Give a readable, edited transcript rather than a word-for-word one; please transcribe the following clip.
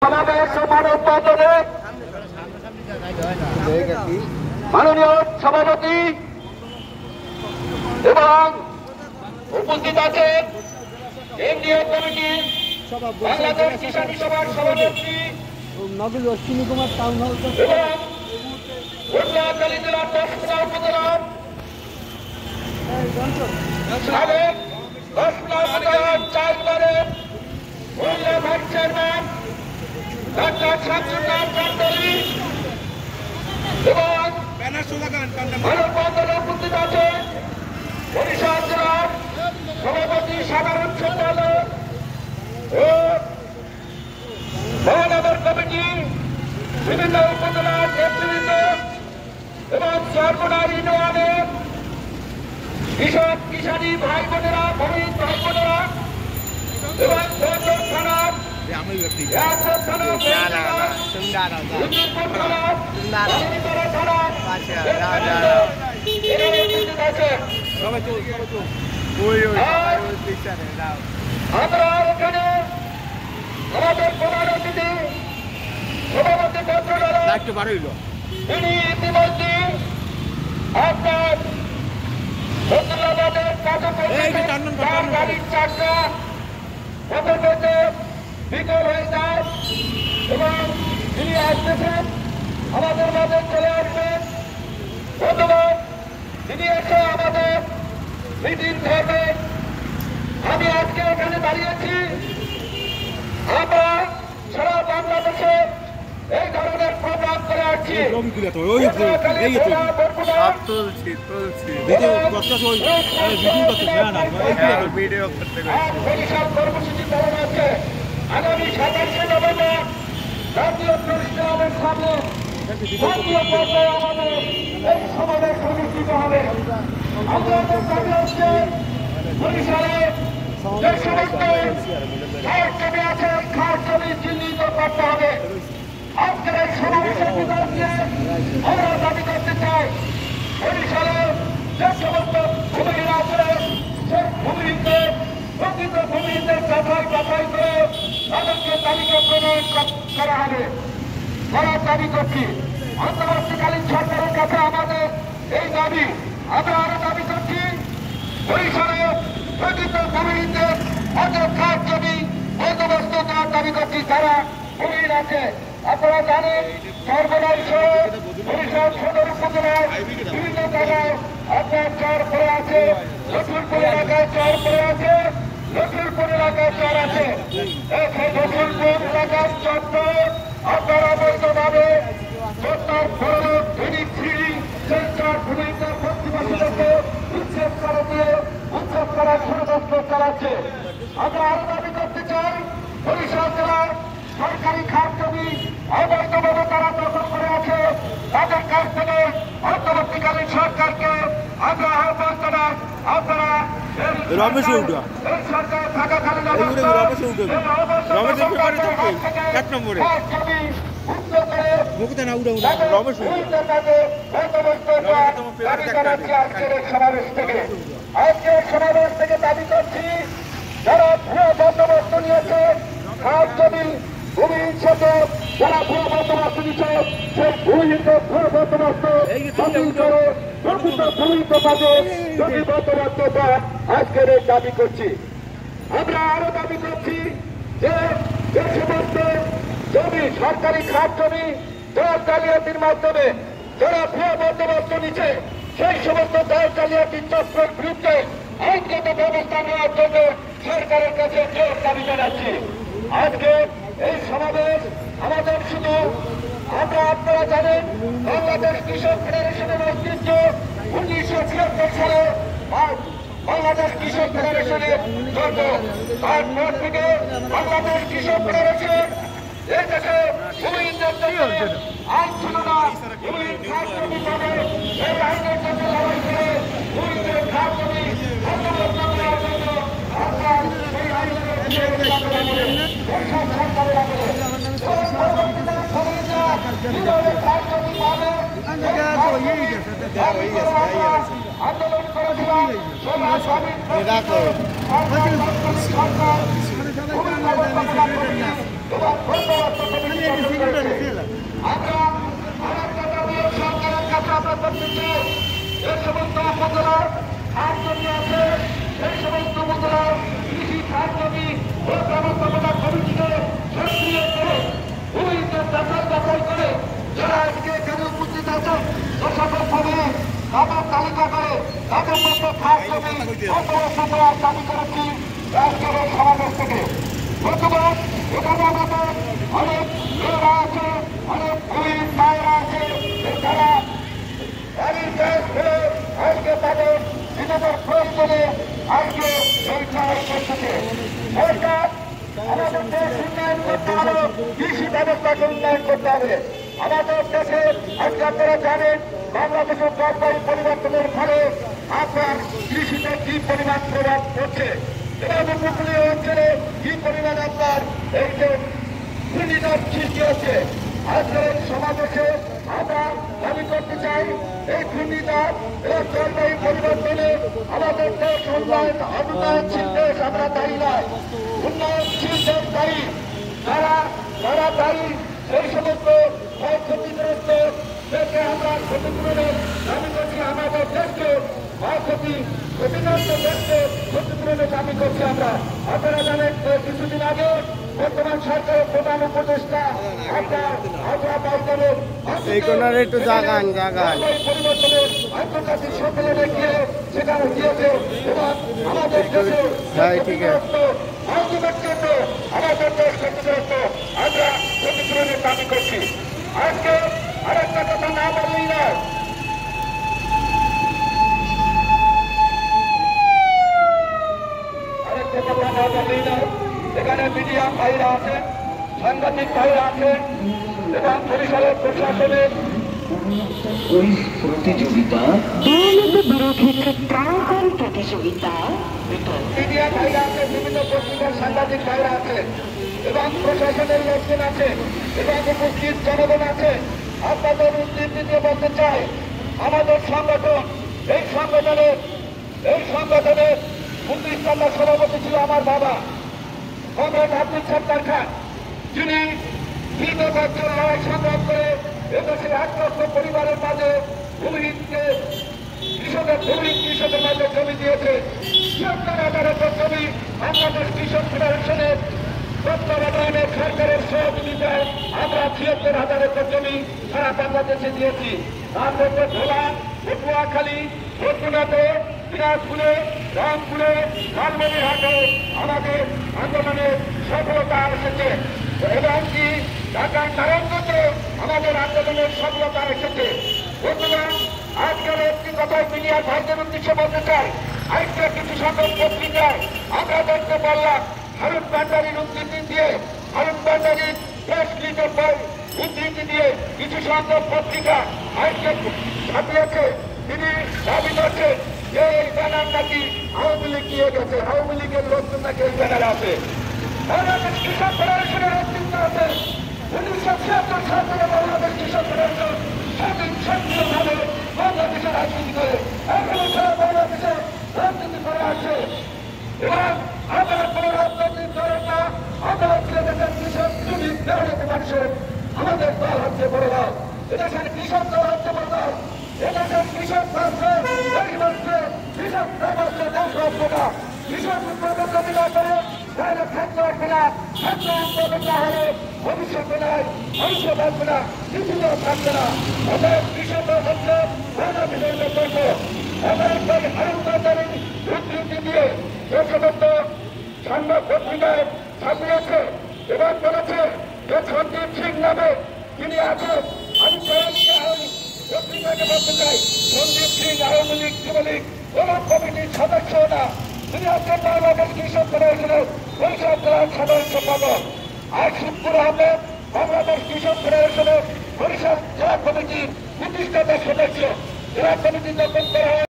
সমাবেশ ও মানববন্ধনে মাননীয় সভাপতি এবং উপস্থিত আছেন কেন্দ্রীয় কমিটির বাংলাদেশ কিষাণ সভার সভানেত্রী নবীন অশ্বিনী কুমার টাউন হল এবং উল্লাহকালী জেলার 10 উপজেলার সাবেক 10 উপজেলার 4 বারের মহিলা ভাইস চেয়ারম্যান ডাক্তার শামসুন্নাহ চৌধুরী এবং মানববন্ধনে উপস্থিত আছেন বরিশাল জেলার সভাপতি সাধারণ সম্পাদক ও মহানগর কমিটি বিভিন্ন উপজেলার নেতৃবৃন্দ এবং সর্বনার ইউনিয়নের কৃষক কিষানী ভাই বোনেরা ভূমিহীন ভাই বোনেরা এবং বন্দর থানার আমরা এখানে আমাদের প্রধান অতিথি সভাপতি ভদ্রলোক তিনি ইতিমধ্যে আপনার বদলাবাদের গাড়ির চাকা পথে বিকল হয়ে যায় এবং তিনি আসতেছেন আমাদের মাঝে চলে আসবেন ধন্যবাদ। তিনি এসে আমাদের মিটিং ধরবেন। আমি আজকে এখানে দাঁড়িয়েছি আমরা সারা বাংলাদেশে এই ধরনের প্রোগ্রাম করে আসছি। কর্মসূচি পালন আছে আগামী 27শে নভেম্বর জাতীয় প্রেসিডেন্টের সামনে জাতীয় পর্যায়ে আমাদের এই সমাবেশ অনুষ্ঠিত হবে। আমাদের দাবি হচ্ছে বরিশালে যে সমস্ত খাস জমি আছে খাস জমি চিহ্নিত করতে হবে। আজকের এই সমাবেশের ভিতর দিয়ে আমরা দাবি করতে চাই বরিশালে যে সমস্ত ভূমিহীন আছে সে ভূমিহীনদের প্রকৃত ভূমিহীনদের যাচাই করে তাদেরকে তালিকা প্রণয়ন করা হবে। আমরা দাবি করছি অন্তর্বর্তীকালীন সরকারের কাছে আমাদের এই দাবি। আমরা আরো দাবি করছি বরিশালে প্রকৃত ভূমিহীনদের অনেক খাস জমি বন্দোবস্ত দেওয়ার দাবি করছি যারা ভূমিহীন আছে। আপনারা জানেন সর্বনাশ সহ বরিশাল সদর উপজেলায় বিভিন্ন জায়গায় আপনার চর পড়ে আছে, লক্ষ্মীপুর এলাকায় চর পড়ে আছে, লক্ষ্মীপুর এলাকায় চর আছে। লক্ষ্মীপুর এলাকার চর আপনার অবৈধভাবে সরকার বড় ধনী ফ্রি সেন্টার ভূমিকা প্রতিবাসীদেরকে উচ্ছেদ করে দিয়ে উচ্ছেদ করার ষড়যন্ত্র চালাচ্ছে। আমরা আরো দাবি করতে চাই বরিশাল জেলার সরকারি খাস জমি অবৈধভাবে তারা দখল করে আছে। তাদের কাছ থেকে অন্তর্বর্তীকালীন সরকারকে আমরা আহ্বান জানাই আপনারা এই সরকার থাকাকালীন আজকের সমাবেশ থেকে দাবি করছি যারা ভুয়া বন্দোবস্ত নিয়েছে খাস জমি ভূমিহীন সাথে যারা ভুয়া বন্দোবস্ত দিচ্ছে সেই ভূমিহীনদের ভুয়া বন্দোবস্ত বাতিল করে প্রকৃত ভূমিহীন কাজে জমি বন্দোবস্ত দেওয়ার আজকের এই দাবি করছি। আমরা আরো দাবি করছি যে যে সমস্ত জমি সরকারি খাস জমি দল জালিয়াতির মাধ্যমে যারা ভুয়া বন্দোবস্ত নিচ্ছে সেই সমস্ত দল জালিয়াতির চক্রের বিরুদ্ধে আইনগত ব্যবস্থা নেওয়ার জন্য সরকারের কাছে জোর দাবি জানাচ্ছি। আজকে এই সমাবেশ আমাদের শুধু আপনারা জানেন বাংলাদেশ কৃষক ফেডারেশনের অস্তিত্ব 1976 সালে বাংলাদেশ কৃষক ফেডারেশনের জন্ম। তারপর থেকে বাংলাদেশ কৃষক ফেডারেশন এই দেশে ভূমিহীনদের জন্য আইন ছিল না। ভূমিহীন খাস জমি পাবে এই আইনের জন্য লড়াই করে ভূমিহীনদের খাস জমি বন্দোবস্ত দেওয়ার জন্য আপনার সেই আইনের সরকারের আমলে আন্দোলন করেছিলাম সরকার উপজেলার খাস জমি আছে, সেই সমস্ত উপজেলার কৃষি খাস জমি ও ব্যবস্থাপনা কমিটিকে সক্রিয় করে ভূমিতে যাচাই করে যারা আজকে এখানে উপস্থিত আছেন যথাযথভাবে তাদের তালিকা করে তাদের মধ্যে খাস জমি অন্তর্ভুক্ত করার দাবি করেছি আজকের এই সমাবেশ থেকে। বর্তমান এখানে আমাদের অনেক মেয়েরা আছে, অনেক গরিব মায়েরা আছে, যারা আজকে তাদের নিজেদের প্রয়োজনে আজকে এই কাজ করতেছে। সরকার আমাদের দেশ উন্নয়ন করতে হবে, কৃষি ব্যবস্থাকে উন্নয়ন করতে হবে। আমাদের দেশে আজকে আপনারা জানেন বাংলাদেশের জলবায়ু পরিবর্তনের ফলে আপনার কৃষিতে কি পরিমাণ প্রভাব পড়ছে, এবং উপকূলীয় অঞ্চলে কি পরিমাণ আপনার এই যে ঘূর্ণিঝড় সৃষ্টি হচ্ছে। আজকের এই সমাবেশে আমরা দাবি করতে চাই এই ঘূর্ণিঝড় এবং জলবায়ু পরিবর্তনে আমাদের দেশ উন্নয়নশীল দেশ আমরা দায়ী নয়, উন্নয়নশীল দেশ দায়ী। যারা দায়ী সেই সমস্ত ক্ষয়ক্ষতিগ্রস্ত দেশে আমরা ক্ষতিপূরণের দাবি করছি। আমাদের দেশকে ক্ষতিগ্রস্ত দেশকে ক্ষতিপূরণের দাবি করছি আমরা। আপনারা জানেন কিছুদিন আগে বর্তমান সরকারের প্রধান উপদেষ্টা পরিবর্তনের আন্তর্জাতিক সম্মেলনে গিয়ে সেখানে গিয়েছে এবং আমাদের দেশে আমাদের দেশ ক্ষতিগ্রস্ত আমরা ক্ষতিপূরণের দাবি করছি। আজকে আরেকটা কথা না বললেই না, আরেকটা কথা না বললেই না, এখানে মিডিয়া ভাইরা আছেন, সাংবাদিক ভাইরা আছেন এবং বরিশালের প্রশাসনের প্রতিযোগিতা প্রতিযোগিতা মিডিয়া ভাইরা আছেন, বিভিন্ন পত্রিকার সাংবাদিক ভাইরা আছেন এবং প্রশাসনের লোকজন আছে এবং উপস্থিত জনগণ আছে। আপনাদের উদ্বৃত্তি দিয়ে বলতে চাই আমাদের সংগঠন এই সংগঠনের 19 সালের সভাপতি ছিল আমার বাবা কমরেড আব্দুল সত্তার খান, যিনি দীর্ঘ বছর লড়াই সংগ্রাম করে এদেশের 1 লক্ষ পরিবারের মাঝে কৃষকের মাঝে জমি দিয়েছে। ৭০,০০০ একর জমি বাংলাদেশ কৃষক ফেডারেশনের তত্ত্বাবধানে সরকারের সহযোগিতায় আমরা ৭৬,০০০ একর জমি সারা বাংলাদেশে দিয়েছি। তার মধ্যে ভোলা, পটুয়াখালী, বরগুনাতে, দিনাজপুরে, রংপুরে, লালমনিরহাটে আমাদের আন্দোলনের সফলতা এসেছে এবং কি ঢাকার নারায়ণগঞ্জে আমাদের আন্দোলনের সফলতা এসেছে। বর্তমান আজকের একটি কথাই মিডিয়ার ভাইদের উদ্দেশ্যে বলতে চাই, আরেকটা কিছু সংখ্যক পত্রিকায় আমরা দেখতে পারলাম হারুন ভান্ডারীর উদ্ধৃতি দিয়ে, হারুন ভান্ডারীর প্রেস ক্লিপের উদ্ধৃতি দিয়ে কিছু সংখ্যক পত্রিকা আজকে ছাপিয়েছে। তিনি দাবি করছেন যে এই ব্যানার নাকি আওয়ামী লীগ দিয়ে গেছে, আওয়ামী লীগের লোকজন নাকি এই ব্যানার আছে। বাংলাদেশ কৃষক ফেডারেশনের অস্তিত্ব আছে। 1976 সাল থেকে বাংলাদেশ কৃষক ফেডারেশন সক্রিয়ভাবে বাংলাদেশের রাজনীতি করে এখনো সারা বাংলাদেশে রাজনীতি করে আছে এবং আপনারা কোনো রাজনৈতিক দলের না, আমরা হচ্ছে দেশের কৃষক শ্রমিক মেহনতি মানুষের আমাদের দল হচ্ছে বড় দল, এদেশের কৃষক দল হচ্ছে বড় দল। এদেশের কৃষক রাষ্ট্রে কৃষক রাষ্ট্রে দেশ রাষ্ট্র না, কৃষক উৎপাদন যদি না করে তাহলে খাদ্য আসবে না, খাদ্য উৎপাদন না হলে ভবিষ্যতে নাই, ভবিষ্য থাকবে না, কিছুতেও থাকবে না। অতএব কৃষকরা হচ্ছে বাংলাদেশের নেতৃত্ব। এমন হারুন ভান্ডারী উদ্ধৃতি দিয়ে যে সমস্ত সংবাদ পত্রিকায় ছাপিয়েছে এবং বলেছে যে সন্দীপ সিং নামে তিনি আছেন, আমি পত্রিকাকে বলতে চাই সন্দীপ সিং আওয়ামী লীগ, যুবলীগ কোন কমিটির সদস্য না, তিনি হচ্ছেন বাংলাদেশ কৃষক ফেডারেশনের বরিশাল জেলার সাধারণ সম্পাদক। আর শুক্কুর আহমেদ বাংলাদেশ কৃষক ফেডারেশনের বরিশাল জেলা কমিটির প্রতিষ্ঠাতা সদস্য। জেলা কমিটি যখন করা হয়